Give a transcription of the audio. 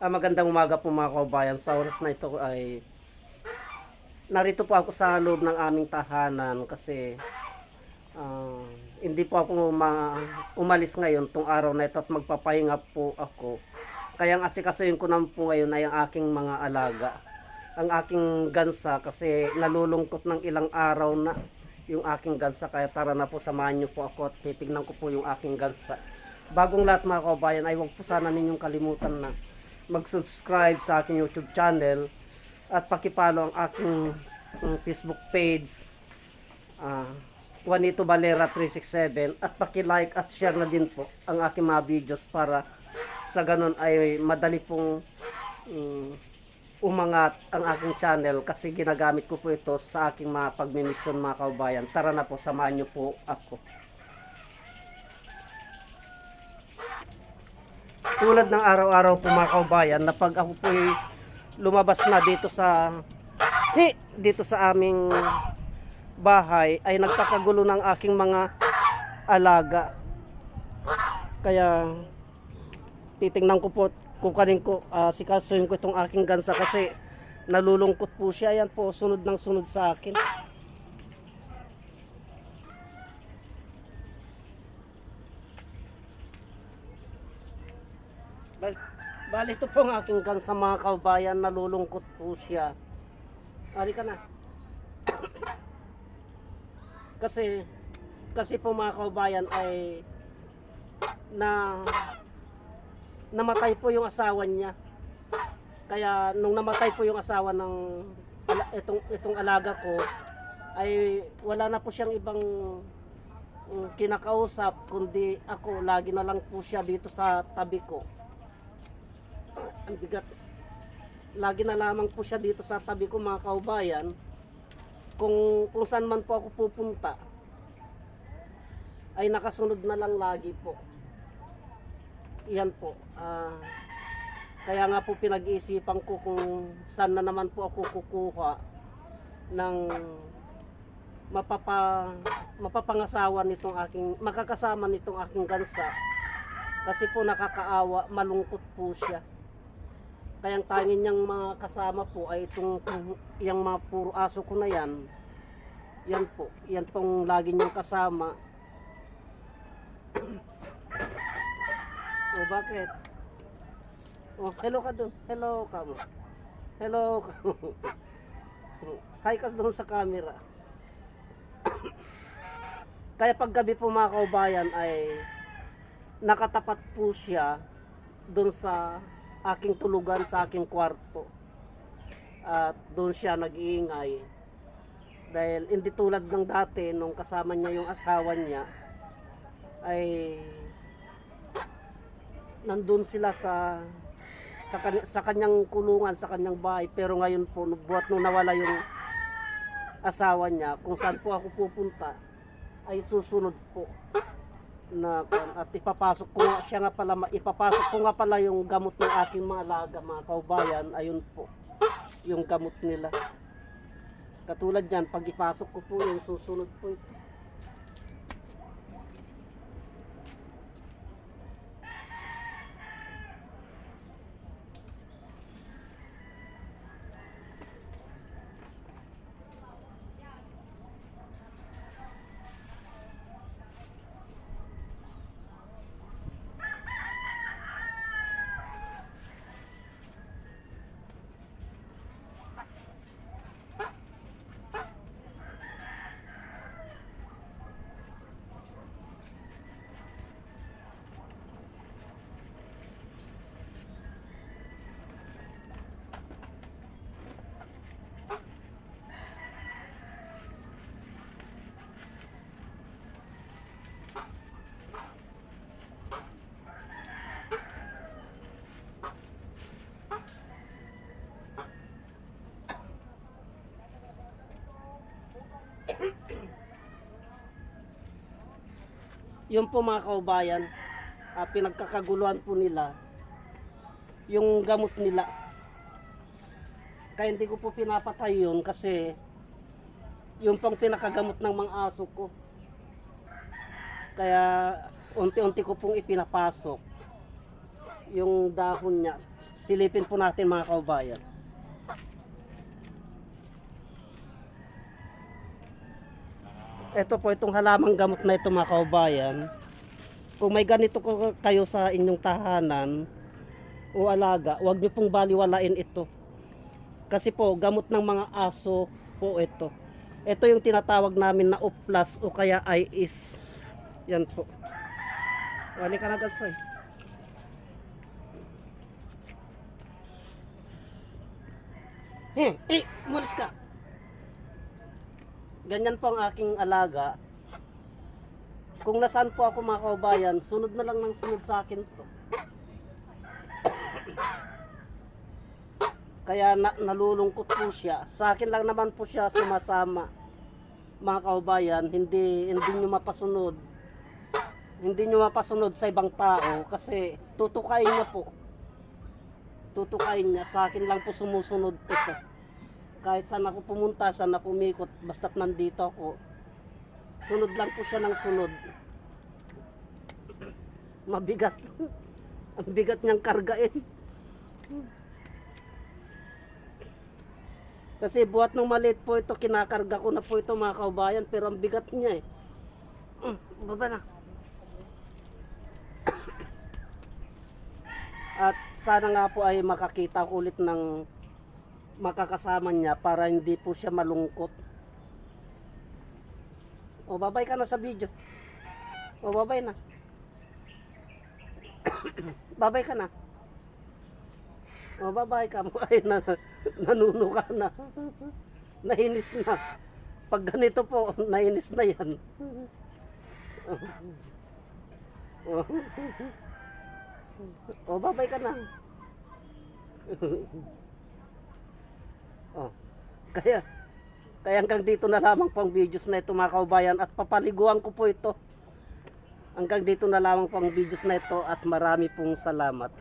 Magandang umaga po mga kabayan. Sa oras na ito ay narito po ako sa loob ng aming tahanan kasi ah, hindi po ako umalis ngayon tong araw na ito at magpapahinga po ako. Kaya ang asikasuhin ko naman po ngayon ay ang aking mga alaga. Ang aking gansa kasi nalulungkot ng ilang araw na yung aking gansa. Kaya tara na po, samahan niyo po ako at titignan ko po yung aking gansa. Bagong lahat mga kabayan ay huwag po sana ninyong kalimutan na mag-subscribe sa aking YouTube channel at pakipalo ang aking Facebook page, Juanito Valera 367, at paki-like at share na din po ang aking mga videos para sa ganun ay madali pong umangat ang aking channel kasi ginagamit ko po ito sa aking mga pagmimisyon mga kaubayan. Tara na po, samahan niyo po ako. Tulad ng araw-araw po mga kaubayan, na pag ako po lumabas na dito sa aming bahay ay nagkakagulo ng aking mga alaga. Kaya titingnan ko po kung kanin ko sikasuhin ko itong aking gansa kasi nalulungkot po siya. Yan po, sunod ng sunod sa akin. Bali ito po ang aking gansa mga kaubayan, nalulungkot po siya. Halika na. kasi po mga kaubayan ay namatay po yung asawa niya. Kaya nung namatay po yung asawa ng itong alaga ko ay wala na po siyang ibang kinakausap kundi ako. Lagi na lang po siya dito sa tabi ko. Ang bigat. Lagi na lamang po siya dito sa tabi ko mga kaubayan. Kung saan man po ako pupunta ay nakasunod na lang lagi po. Iyan po. Kaya nga po pinag-iisipan ko kung saan na naman po ako kukuha ng mapapangasawa nitong makakasama nitong aking gansa. Kasi po nakakaawa, malungkot po siya. Kaya ang tanging niyang mga kasama po ay yung mga puro aso ko na yan. Yan po. Yan pong lagi niyang kasama. Oh, bakit? Oh, hello ka doon. Hello ka mo. Hello ka mo. Hi ka doon sa camera. Kaya paggabi po mga kaubayan ay nakatapat po siya doon sa aking tulugan, sa aking kwarto. At doon siya nag-iingay. Dahil hindi tulad ng dati nung kasama niya yung asawa niya ay nandun sila sa kanyang kulungan, sa kanyang bahay. Pero ngayon po, buhat nung nawala yung asawa niya, kung saan po ako pupunta ay susunod po at ipapasok ko nga pala yung gamot ng aking mga alaga mga kaubayan. Ayun po yung gamot nila. Katulad yan, pag ipasok ko po yung susunod po ito. Yun po mga kaubayan, pinagkakaguluhan po nila yung gamot nila. Kaya hindi ko po pinapatay yun kasi yung pang pinakagamot ng mga aso ko. Kaya unti-unti ko pong ipinapasok yung dahon niya. Silipin po natin mga kaubayan. Ito po itong halamang gamot na ito mga kaubayan. Kung may ganito kayo sa inyong tahanan o alaga, huwag niyo pong baliwalain ito. Kasi po gamot ng mga aso po ito. Ito yung tinatawag namin na uplas o kaya IS. Yan po. Wali ka na gansoy. Mulis ka. Ganyan po ang aking alaga. Kung nasaan po ako mga kaubayan, sunod na lang ng sunod sa akin to. Kaya nalulungkot po siya. Sa akin lang naman po siya sumasama. Mga kaubayan, hindi nyo mapasunod. Hindi nyo mapasunod sa ibang tao kasi tutukain niya po. Tutukain niya. Sa akin lang po sumusunod ito. Kahit saan ako pumunta, saan ako umikot, basta't nandito ako, sunod lang po siya ng sunod. Mabigat. Ang bigat niyang kargain. Kasi buhat ng maliit po ito, kinakarga ko na po ito mga kaubayan, pero ang bigat niya eh. Baba na. At sana nga po ay makakita ko ulit ng makakasama niya para hindi po siya malungkot. O babay ka na sa video. O babay na. Babay ka na. O babay ka. Ay, nanuno ka na. Nainis na. Pag ganito po, nainis na yan. O babay ka na. Oh, kaya hanggang dito na lamang po ang videos na ito mga kaubayan at papaliguan ko po ito. Hanggang dito na lamang po ang videos na ito at marami pong salamat.